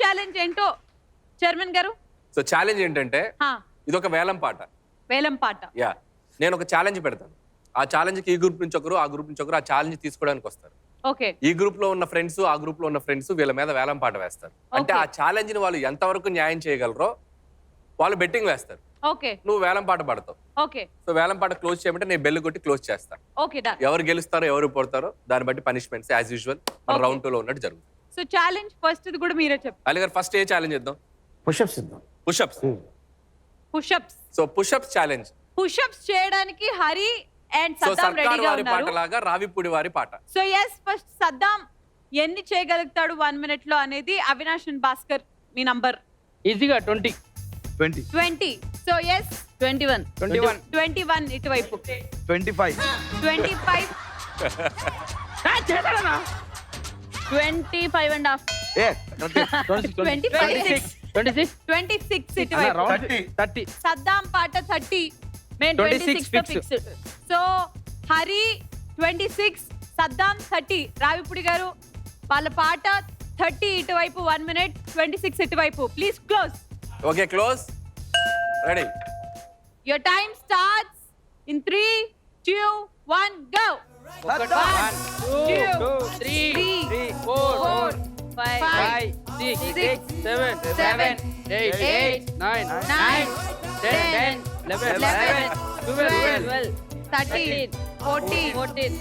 Challenge ఏంటో chairman గారు. So challenge ఏంటంటే హా, ఇది ఒక వేలం పాట. వేలం పాట. యా, నేను ఒక ఛాలెంజ్ పెడతాను. ఆ ఛాలెంజ్కి ఈ గ్రూప్ నుంచి ఒకరు, ఆ గ్రూప్ నుంచి ఒకరు ఆ ఛాలెంజ్ తీసుకోవడానికి వస్తారు. ఓకే. ఈ గ్రూప్ లో ఉన్న ఫ్రెండ్స్, ఆ గ్రూప్ లో ఉన్న ఫ్రెండ్స్ వీళ్ళ మీద వేలం పాట వేస్తారు. అంటే ఆ ఛాలెంజ్ ని వాళ్ళు ఎంతవరకు న్యాయం చేయగలరో వాళ్ళు బెట్టింగ్ వేస్తారు. ఓకే. నువ్వు వేలం పాట పడతావు. ఓకే. సో వేలం పాట క్లోజ్ చేయమంటే నేను బెల్ కొట్టి క్లోజ్ చేస్తాను. Okay done. ఎవరు గెలుస్తారో ఎవరు పడతారో దాన్ని బట్టి పనిష్మెంట్స్ యాజ్ యూజువల్ మన రౌండ్ 2 లో ఉన్నట్టు జరుగుతుంది. సో ఛాలెంజ్ ఫస్ట్ ఇది కూడా మీరే చెప్పండి. అలీ గారు ఫస్ట్ ఏ ఛాలెంజ్ ఇద్దాం? పుషప్స్ ఇద్దాం. Push-ups. Push-ups. So push-ups challenge. Push-ups చేయడానికి హరి అండ్ సో సద్దాం సర్కార్ రెడీగా వారి పాట ఉన్నారు. లాగా రావిపూడి వారి పాట. సో yes, ఫస్ట్ సద్దాం ఎన్ని చేయగలుగుతాడు 1 minute లో అనేది Avinash and Bhaskar me number. ఈజీగా 20 20. సో yes, 21 21 ఇటువైపు 25 25 చేస్తాడనా 25 and half ఏ 26 ఇటువైపు 30 సద్దాం పాట 30 మేము 26 26 తో ఫిక్స్. సో హరి 26, సద్దాం 30. రావిపూడి గారు వాళ్ళ పాట 30 ఇటువైపు 1 minute, 26 ఇటువైపు. Please close. Okay close. Ready. Your time starts in 3, 2, 1, go. 1, 2, 3, 4, 5, 6, 7, 8, 9, 10, 11, 12, 13, 14,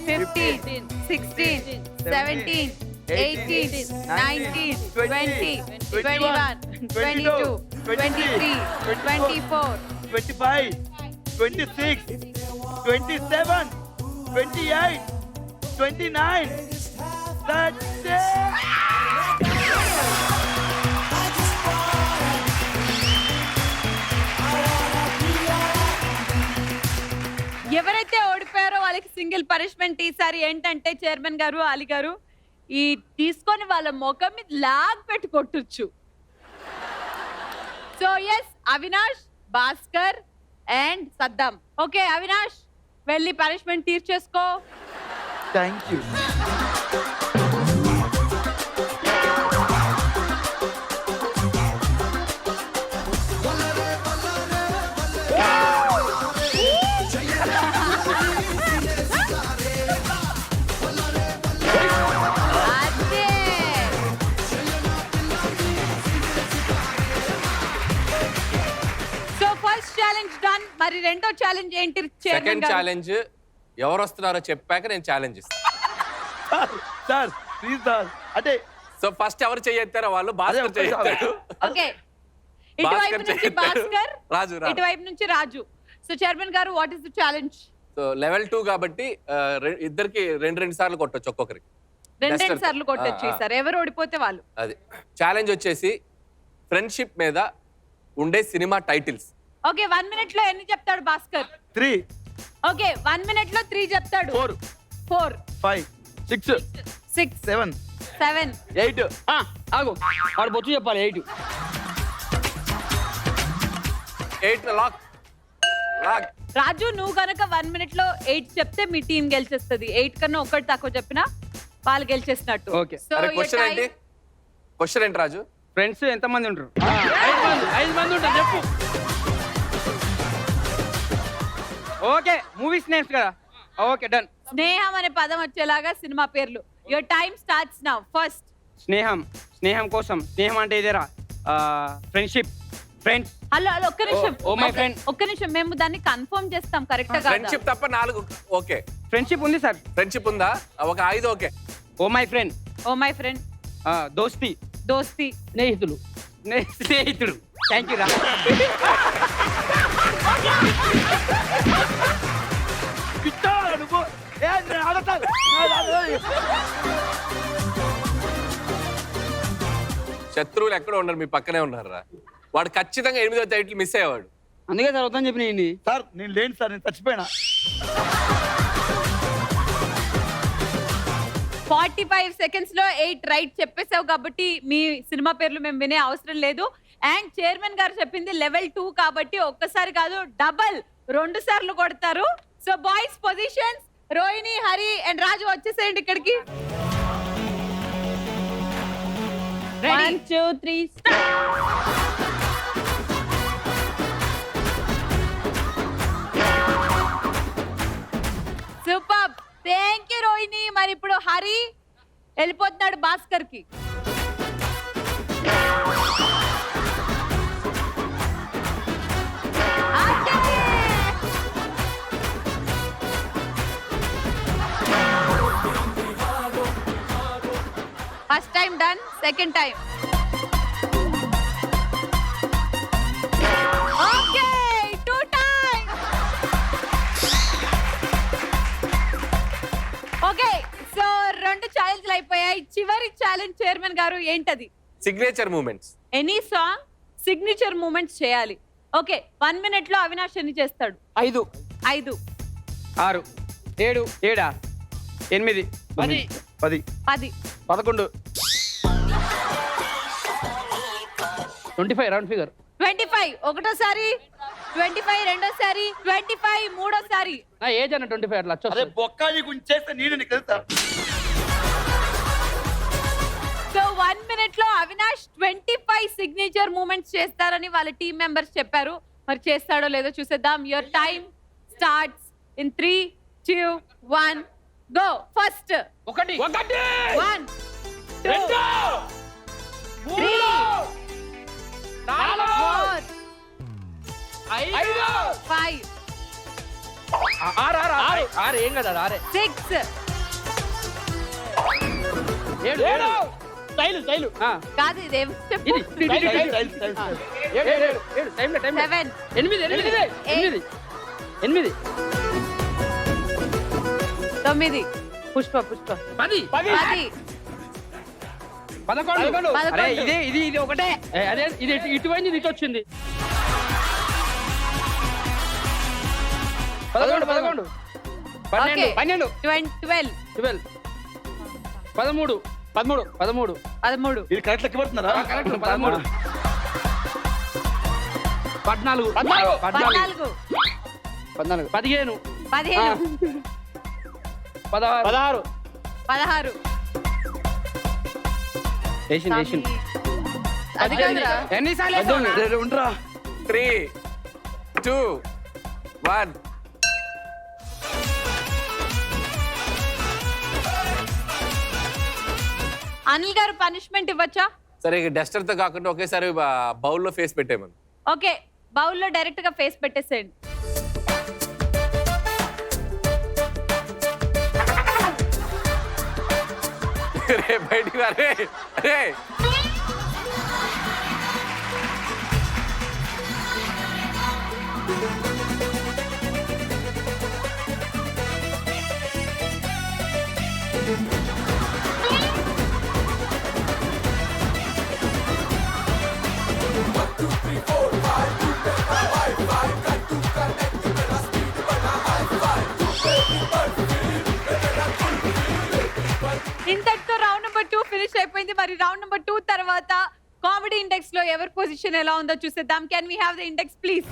15, 16, 17, 18, 19, 20, 21, 22, 23, 24, 25 26 27 28 29 30. ఎవరైతే ఓడిపోయారో వాళ్ళకి సింగిల్ పనిష్మెంట్ ఈసారి ఏంటంటే చైర్మన్ గారు, అలీ గారు ఈ తీసుకొని వాళ్ళ ముఖం మీద లాగ్ పెట్టి కొట్టొచ్చు. So yes, Avinash, Bhaskar and Saddam. Okay Avinash, వెళ్ళి పనిష్మెంట్ తీర్చేసుకో. Thank you. అదే. So first challenge done. మరి రెండో ఛాలెంజ్ ఏంటి చైర్మన్ సెకండ్ గారు? ఛాలెంజ్ ఎవరు వస్తున్నారో చెప్పాక నేను ఛాలెంజ్ ఇస్తాను. Sir please sir. అంటే సో ఫస్ట్ ఎవరు చేయెత్తారో వాళ్ళు భాస్కర్ చేయెత్తాడు. ఓకే. ఇటువైపు భాస్కర్ నుంచి చేయెత్తాడు. భాస్కర్, రాజు ఇటువైపు నుంచి రాజు. సో చైర్మన్ గారు, what is the challenge? So level 2 కాబట్టి ఇద్దరికి రెండు సార్లు కొట్టొచ్చు ఒక్కొక్కరికి. రెండు సార్లు కొట్టొచ్చు ఈసారి. ఎవరు ఓడిపోతే వాళ్ళు. అది ఛాలెంజ్ వచ్చేసి ఫ్రెండ్షిప్ మీద ఉండే సినిమా టైటిల్స్. ఓకే, 1 minute లో ఎన్ని చెప్తాడు భాస్కర్? 3 ఓకే, 1 minute లో 3 చెప్తాడు. 4 4 5 6 6 7 7 8. ఆగు, వాడు బొచ్చు చెప్పాలి 8. 8 లాక్. రాజు, నువ్వు కనుక 1 minute లో 8 చెప్తే మీ టీం గెలిచేస్తుంది. 8 కన్నా ఒకటి తక్కువ చెప్పినా వాళ్ళు గెలిచేసినట్టు. Okay. సో అరే క్వశ్చన్ ఏంటి? క్వశ్చన్ ఏంటి రాజు? ఫ్రెండ్స్ ఎంతమంది ఉంటారు? 5 మంది ఉంటారు చెప్పు. ఓకే, మూవీస్ నేమ్స్ కదా. Okay done. స్నేహం అనే పదం వచ్చేలాగా సినిమా పేర్లు. Your time starts now. First స్నేహం కోసం. స్నేహం అంటే ఇదేరా, ఫ్రెండ్షిప్, ఫ్రెండ్స్. హలో ఒక్క నిమిషం. Oh my friend. ఒక్క నిమిషం, మేము దాన్ని కన్ఫర్మ్ చేస్తాం కరెక్ట్ గా. ఫ్రెండ్షిప్ తప్ప 4. ఓకే, ఫ్రెండ్షిప్ ఉంది సార్. ఫ్రెండ్షిప్ ఉందా? ఒక 5. Okay. Oh my friend. Oh my friend. దోస్తి. దోస్తి. స్నేహితుడు. థ్యాంక్ యూ రా. శత్రువులు ఎక్కడ ఉండరు, మీ పక్కనే ఉన్నారా? వాడు ఖచ్చితంగా 8వ టైటిల్ మిస్ అయ్యేవాడు. అందుకే సార్ వద్దని చెప్పిన సార్ నేను లేను సార్, నేను చచ్చిపోయినా. 45 seconds లో 8 రైట్ చెప్పేసావు కాబట్టి మీ సినిమా పేర్లు మేము వినే అవసరం లేదు. అండ్ చైర్మన్ గారు చెప్పింది లెవెల్ 2 కాబట్టి ఒక్కసారి కాదు, డబల్ 2 సార్లు కొడతారు. So boys positions, Rohini, Hari and Raju వచ్చేసేయండి ఇక్కడికి. Ready? 1 2 3 start. Super, thank you Rohini. మరి ఇప్పుడు హరి వెళ్ళిపోతున్నాడు భాస్కర్ కి. First time done, second time. Okay, 2 times. Okay, so 2 ఛాలెంజ్లు అయిపోయాయి. చివరి ఛాలెంజ్ చైర్మన్ గారు ఏంటది? Signature moments. Any song signature moments చేయాలి. ఓకే, 1 మినిట్ లో అవినాష్ ఎన్ని చేస్తాడు? 5 5 6 7 7 8 10 10 10 11 25 రౌండ్ ఫిగర్. 25 ఒకటోసారి, 25 రెండోసారి, 25 మూడోసారి. నా ఏజ్ అన్న 25 అట్లా అరే వచ్చి బొక్క నీకు చేస్తే నీకు తెలుసా? సో 1 మినిట్ లో అవినాష్ 25 సిగ్నేచర్ మూమెంట్స్ చేస్తారని వాళ్ళ టీమ్ మెంబర్స్ చెప్పారు. మరి చేస్తాడో లేదో చూసేద్దాం. Your time starts in 3 2 1 go. First 1 1 2 3 4 5 6 ఏం కదా 6 6 7 స్టైల్ కాదు ఇదేం చెప్పు. ఇది style, style, style. 7 time 7 8 9 Pushpa 10 10 11 అరే 11. ఇది ఒకటే అదే ఇది ఇటువైంది ఇది ఇటు వచ్చింది 11 12 Okay. 12 12 12 13 13 ఇది కరెక్ట్ లెక్క పడుతున్నారా? కరెక్ట్ 13 14 14 15 15 16 16 వేసింది అది కాదురా. ఎన్నిసార్లు ఉండరా 3 2 1. అనిల్ గారు పనిష్మెంట్ ఇవ్వచ్చా? సరే, ఇక డస్టర్ తో కాకుండా ఒకేసారి బౌల్లో ఫేస్ పెట్టేమని. ఓకే, బౌల్లో డైరెక్ట్ గా ఫేస్ పెట్టేసేయండి. రే బయటికి రా రే. రే ఇంతటితో రౌండ్ నెంబర్ 2 ఫినిష్ అయిపోయింది. మరి రౌండ్ నెంబర్ 2 తర్వాత కామెడీ ఇండెక్స్ లో ఎవరి పొజిషన్ ఎలా ఉందో చూసేద్దాం. Can we have the index please?